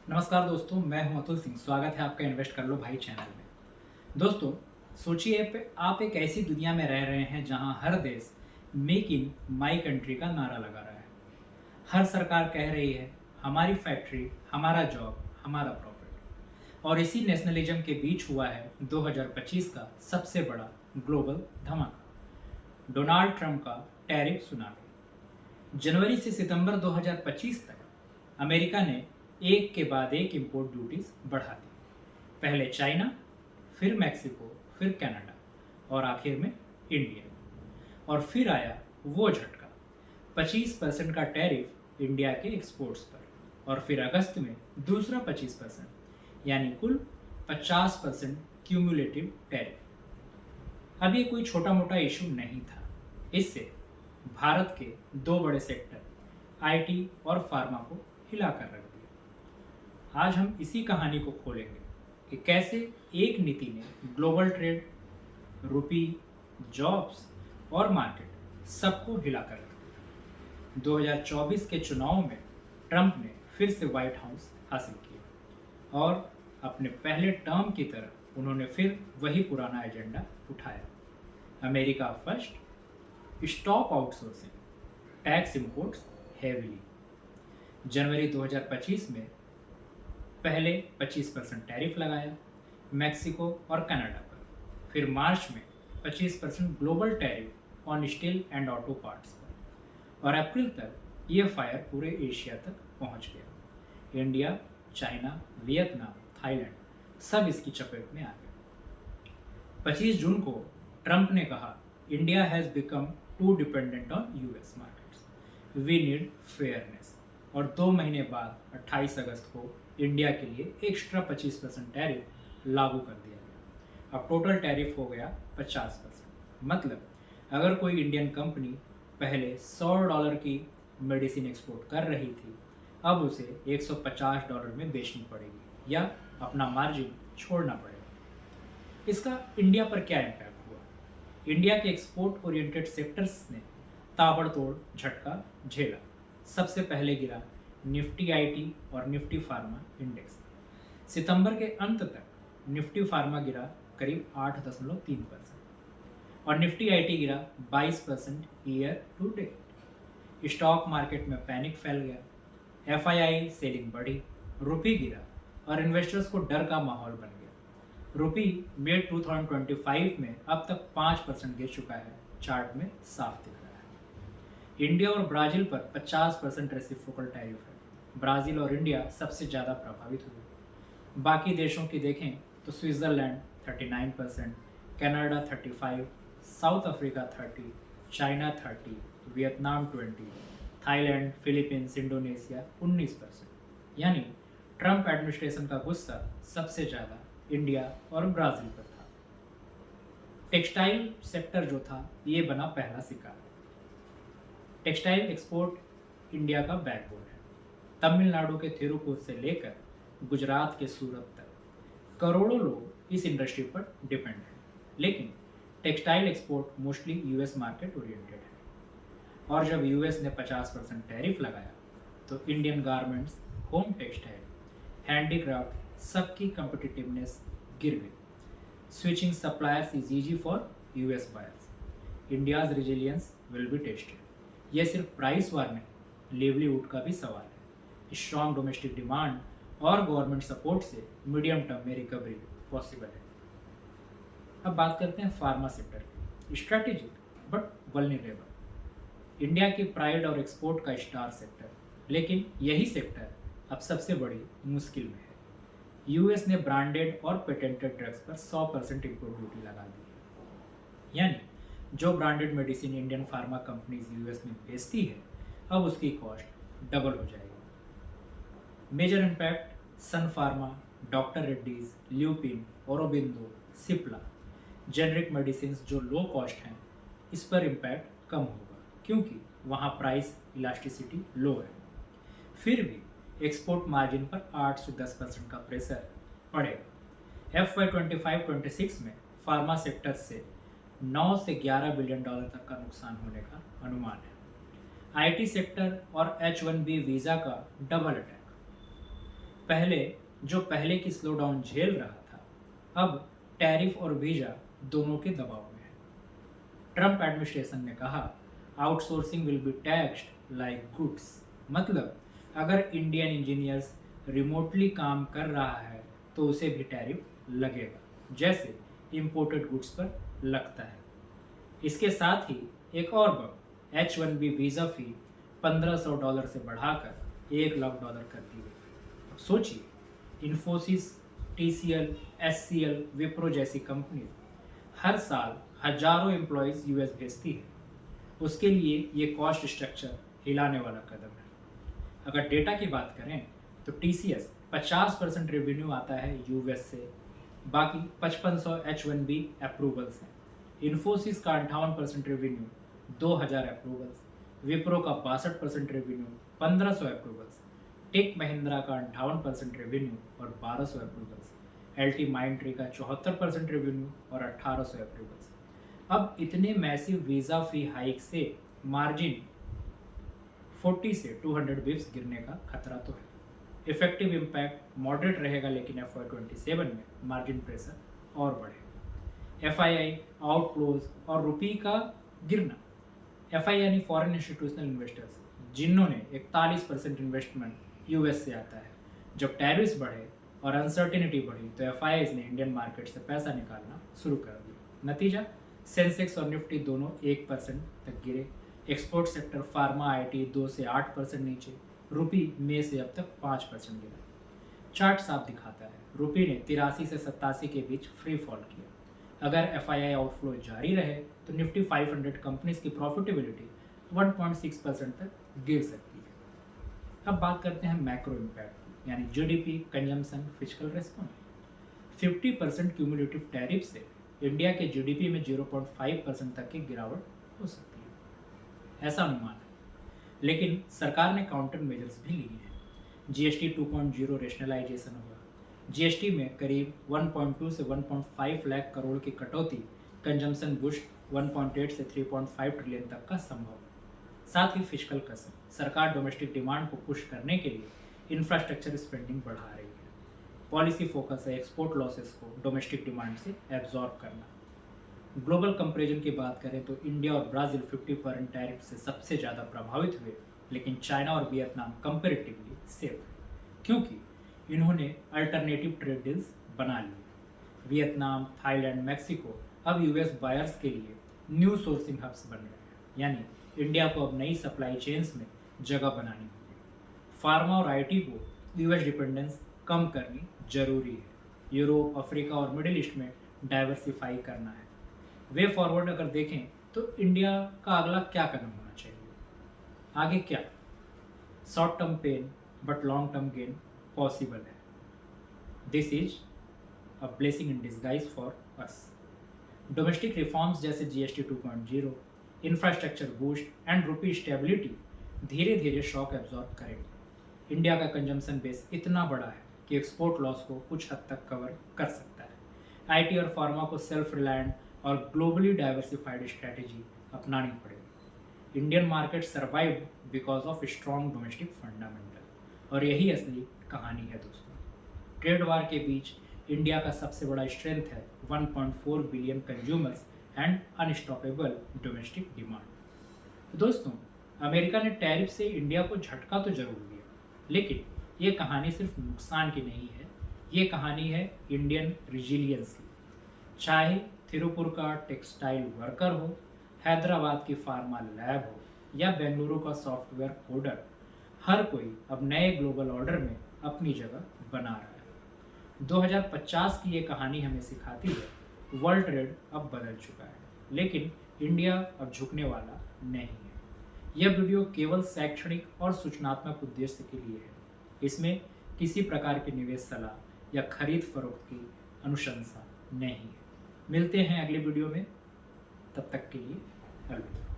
नमस्कार दोस्तों, मैं हूं अतुल सिंह। स्वागत है आपका इन्वेस्ट कर लो भाई चैनल में। दोस्तों, सोचिए आप एक ऐसी दुनिया में रह रहे हैं जहां हर देश मेक इन माई कंट्री का नारा लगा रहा है। हर सरकार कह रही है हमारी फैक्ट्री, हमारा जॉब, हमारा प्रॉफिट। और इसी नेशनलिज्म के बीच हुआ है 2025 का सबसे बड़ा ग्लोबल धमाका, डोनाल्ड ट्रंप का टैरिफ सुनामी। जनवरी से सितंबर 2025 तक अमेरिका ने एक के बाद एक इंपोर्ट ड्यूटीज बढ़ा दी। पहले चाइना, फिर मैक्सिको, फिर कनाडा और आखिर में इंडिया। और फिर आया वो झटका, 25% का टैरिफ इंडिया के एक्सपोर्ट्स पर। और फिर अगस्त में दूसरा 25%, यानी कुल 50% क्यूमुलेटिव टैरिफ। अब ये कोई छोटा मोटा इशू नहीं था। इससे भारत के दो बड़े सेक्टर आईटी और फार्मा को हिलाकर रख दिया। आज हम इसी कहानी को खोलेंगे कि कैसे एक नीति ने ग्लोबल ट्रेड, रुपी, जॉब्स और मार्केट सबको हिलाकर रख दिया। 2024 के चुनाव में ट्रंप ने फिर से व्हाइट हाउस हासिल किया और अपने पहले टर्म की तरह उन्होंने फिर वही पुराना एजेंडा उठाया। America first, stop outsourcing, tax imports heavily. जनवरी 2025 में पहले 25% टैरिफ लगाया मैक्सिको और कनाडा पर। फिर मार्च में 25% global tariff on steel and auto parts पर। और अप्रैल तक ये फायर पूरे एशिया तक पहुंच गया। इंडिया, चाइना, वियतनाम, थाईलैंड सब इसकी चपेट में आ गए। 25 जून को ट्रंप ने कहा India has become too dependent on US markets, we need fairness. और 2 महीने बाद 28 अगस्त को इंडिया के लिए एक्स्ट्रा 25% टैरिफ लागू कर दिया गया। अब टोटल टैरिफ हो गया 50%। मतलब अगर कोई इंडियन कंपनी पहले $100 की मेडिसिन एक्सपोर्ट कर रही थी, अब उसे $150 में बेचनी पड़ेगी या अपना मार्जिन छोड़ना पड़ेगा। इसका इंडिया पर क्या इम्पैक्ट हुआ? इंडिया के एक्सपोर्ट ओरिएंटेड सेक्टर्स ने ताबड़तोड़ झटका झेला। सबसे पहले गिरा निफ्टी आईटी और निफ्टी फार्मा इंडेक्स। सितंबर के अंत तक निफ्टी फार्मा गिरा करीब 8.3% और निफ्टी आईटी गिरा 22% year to date. Stock market में पैनिक फैल गया, एफआईआई सेलिंग बढ़ी, रुपी गिरा और इन्वेस्टर्स को डर का माहौल बन गया। रुपी मई 2025 में अब तक 5% गिर चुका है, चार्ट में साफ दिख रहा है। इंडिया और ब्राज़ील पर 50% रेसिप्रोकल टैरिफ है। ब्राज़ील और इंडिया सबसे ज़्यादा प्रभावित हुए। बाकी देशों की देखें तो Switzerland 39%, Canada 35%, south Africa 30%, China 30%, Vietnam 20%, Thailand, Philippines, Indonesia 19%। यानी ट्रंप एडमिनिस्ट्रेशन का गुस्सा सबसे ज़्यादा इंडिया और ब्राज़ील पर था। टेक्सटाइल सेक्टर जो था ये बना पहला शिकार। टेक्सटाइल एक्सपोर्ट इंडिया का बैकबोन है। तमिलनाडु के थिरुपुर से लेकर गुजरात के सूरत तक करोड़ों लोग इस इंडस्ट्री पर डिपेंड हैं। लेकिन textile export mostly US market oriented है। और जब यूएस ने 50% टैरिफ लगाया तो Indian garments, home textile, handicraft सबकी कम्पिटिटिवनेस गिर गई। Switching suppliers is easy for US buyers. India's resilience will be tested. यह सिर्फ प्राइस वार नहीं, लिवलीहुड का भी सवाल है। स्ट्रॉन्ग डोमेस्टिक डिमांड और गवर्नमेंट सपोर्ट से मीडियम टर्म में रिकवरी पॉसिबल है। अब बात करते हैं फार्मा सेक्टर की। स्ट्रैटेजिक बट वल्नरेबल, इंडिया की प्राइड और एक्सपोर्ट का स्टार सेक्टर, लेकिन यही सेक्टर अब सबसे बड़ी मुश्किल में है। यूएस ने ब्रांडेड और पेटेंटेड ड्रग्स पर 100% इम्पोर्ट ड्यूटी लगा दी है। यानी जो branded medicine Indian pharma companies US में बेचती है, अब उसकी कॉस्ट डबल हो जाएगी। Major impact Sun Pharma, doctor Reddy's, Lupin, Aurobindo, Cipla generic medicine जो लो कॉस्ट हैं, इस पर इम्पैक्ट कम होगा क्योंकि वहाँ प्राइस इलास्टिसिटी लो है। फिर भी एक्सपोर्ट मार्जिन पर 8 से 10% का प्रेशर पड़ेगा। FY 25-26 में फार्मा सेक्टर से 9 से $11 बिलियन तक का नुकसान होने का अनुमान है। आईटी सेक्टर और H1B वीज़ा का डबल अटैक। पहले की स्लो डाउन झेल रहा था, अब टैरिफ और वीजा दोनों के दबाव में है। ट्रंप एडमिनिस्ट्रेशन ने कहा outsourcing will be taxed like goods, मतलब अगर इंडियन इंजीनियर्स रिमोटली काम कर रहा है तो उसे भी टैरिफ लगेगा, जैसे इंपोर्टेड गुड्स पर लगता है। इसके साथ ही एक और बग, H-1B वीज़ा फ़ी $1500 से बढ़ाकर $1,00,000 कर दी गई। अब सोचिए, इन्फोसिस, TCL, SCL, विप्रो जैसी कंपनी हर साल हजारों एम्प्लॉयज़ यूएस भेजती है। उसके लिए ये कॉस्ट स्ट्रक्चर हिलाने वाला कदम है। अगर डेटा की बात करें तो TCS 50% रेवेन्यू आता है यूएस से, बाकी 5500 H-1B अप्रूवल्स हैं। इन्फोसिस का 58% रेवेन्यू, 2000 अप्रूवल्स, विप्रो का 62% रेवेन्यू, 1500 अप्रूवल्स, टेक महिंद्रा का 58% रेवेन्यू और 1200 अप्रूवल्स, LT माइंड्री का 74% रेवेन्यू और 1800 अप्रूवल्स। अब इतने मैसिव वीज़ा फी हाइक से मार्जिन 40 से 200 बिप्स गिरने का खतरा तो है। इफेक्टिव इम्पैक्ट मॉडरेट रहेगा, लेकिन FY27 में मार्जिन प्रेशर और बढ़ेगा। FII आउटफ्लोज और रुपी का गिरना। FII यानी फॉरेन इंस्टीट्यूशनल इन्वेस्टर्स, जिन्होंने 41% इन्वेस्टमेंट यूएस से आता है। जब टैरिफ्स बढ़े और अनसर्टिनिटी बढ़ी तो FIIs ने इंडियन मार्केट से पैसा निकालना शुरू कर दिया। नतीजा, सेंसेक्स और निफ्टी दोनों 1% तक गिरे। एक्सपोर्ट सेक्टर फार्मा IT 2 से 8% नीचे। रुपी मई से अब तक 5% गिरा। चार्ट साफ दिखाता है, रुपी ने 83 से 87 के बीच फ्री फॉल किया। अगर FII आउटफ्लो जारी रहे तो निफ्टी 500 कंपनीज की प्रॉफिटेबिलिटी 1.6% तक गिर सकती है। अब बात करते हैं मैक्रो इम्पैक्ट, यानी GDP, consumption, physical response. 50% cumulative tariff से इंडिया के GDP में 0.5% तक की गिरावट हो सकती है, ऐसा अनुमान है। लेकिन सरकार ने काउंटर मेजर्स भी लिए हैं। GST 2.0 रेशनलाइजेशन होगा। GST में करीब 1.2 से 1.5 लाख करोड़ की कटौती, कंजम्पशन बूस्ट 1.8 से 3.5 ट्रिलियन तक का संभव। साथ ही फिजिकल कसम, सरकार डोमेस्टिक डिमांड को पुश करने के लिए इंफ्रास्ट्रक्चर स्पेंडिंग बढ़ा रही है। पॉलिसी फोकस है एक्सपोर्ट लॉसेस को डोमेस्टिक डिमांड से एब्जॉर्ब करना। ग्लोबल कंपैरिजन की बात करें तो इंडिया और ब्राज़ील 50% टैरिफ से सबसे ज़्यादा प्रभावित हुए, लेकिन चाइना और वियतनाम कंपैरेटिवली सेफ है, क्योंकि इन्होंने अल्टरनेटिव ट्रेड डील्स बना लिए। वियतनाम, थाईलैंड, मैक्सिको अब यूएस बायर्स के लिए न्यू सोर्सिंग हब्स बन रहे हैं, यानी इंडिया को अब नई सप्लाई चेन्स में जगह बनानी होगी। फार्मा और IT को यूएस डिपेंडेंस कम करनी जरूरी है। यूरोप, अफ्रीका और मिडिल ईस्ट में डाइवर्सिफाई करना है। वे फॉरवर्ड अगर देखें तो इंडिया का अगला क्या कदम होना चाहिए? आगे क्या? Short term pain but long term gain possible है। This is a blessing in disguise for us. Domestic reforms जैसे GST 2.0, infrastructure boost and rupee stability धीरे धीरे शॉक एब्जॉर्ब करेंगे। इंडिया का कंजम्पशन बेस इतना बड़ा है कि एक्सपोर्ट लॉस को कुछ हद तक कवर कर सकता है। IT और फार्मा को सेल्फ रिलायंट और ग्लोबली डाइवर्सिफाइड स्ट्रैटेजी अपनानी पड़ेगी। Indian market survived because of strong domestic fundamental, और यही असली कहानी है दोस्तों। ट्रेड वार के बीच इंडिया का सबसे बड़ा स्ट्रेंथ है 1.4 billion consumers and unstoppable domestic demand. दोस्तों, अमेरिका ने टैरिफ से इंडिया को झटका तो जरूर दिया, लेकिन ये कहानी सिर्फ नुकसान की नहीं है, ये कहानी है इंडियन रिजिलियंस की। चाहे तिरुपुर का टेक्सटाइल वर्कर हो, हैदराबाद की फार्मा लैब हो या बेंगलुरु का सॉफ्टवेयर कोडर, हर कोई अब नए ग्लोबल ऑर्डर में अपनी जगह बना रहा है। 2050 की ये कहानी हमें सिखाती है वर्ल्ड ट्रेड अब बदल चुका है, लेकिन इंडिया अब झुकने वाला नहीं है। यह वीडियो केवल शैक्षणिक और सूचनात्मक उद्देश्य के लिए है। इसमें किसी प्रकार की निवेश सलाह या खरीद फरोख्त की अनुशंसा नहीं है। मिलते हैं अगले वीडियो में, तब तक के लिए अलविदा।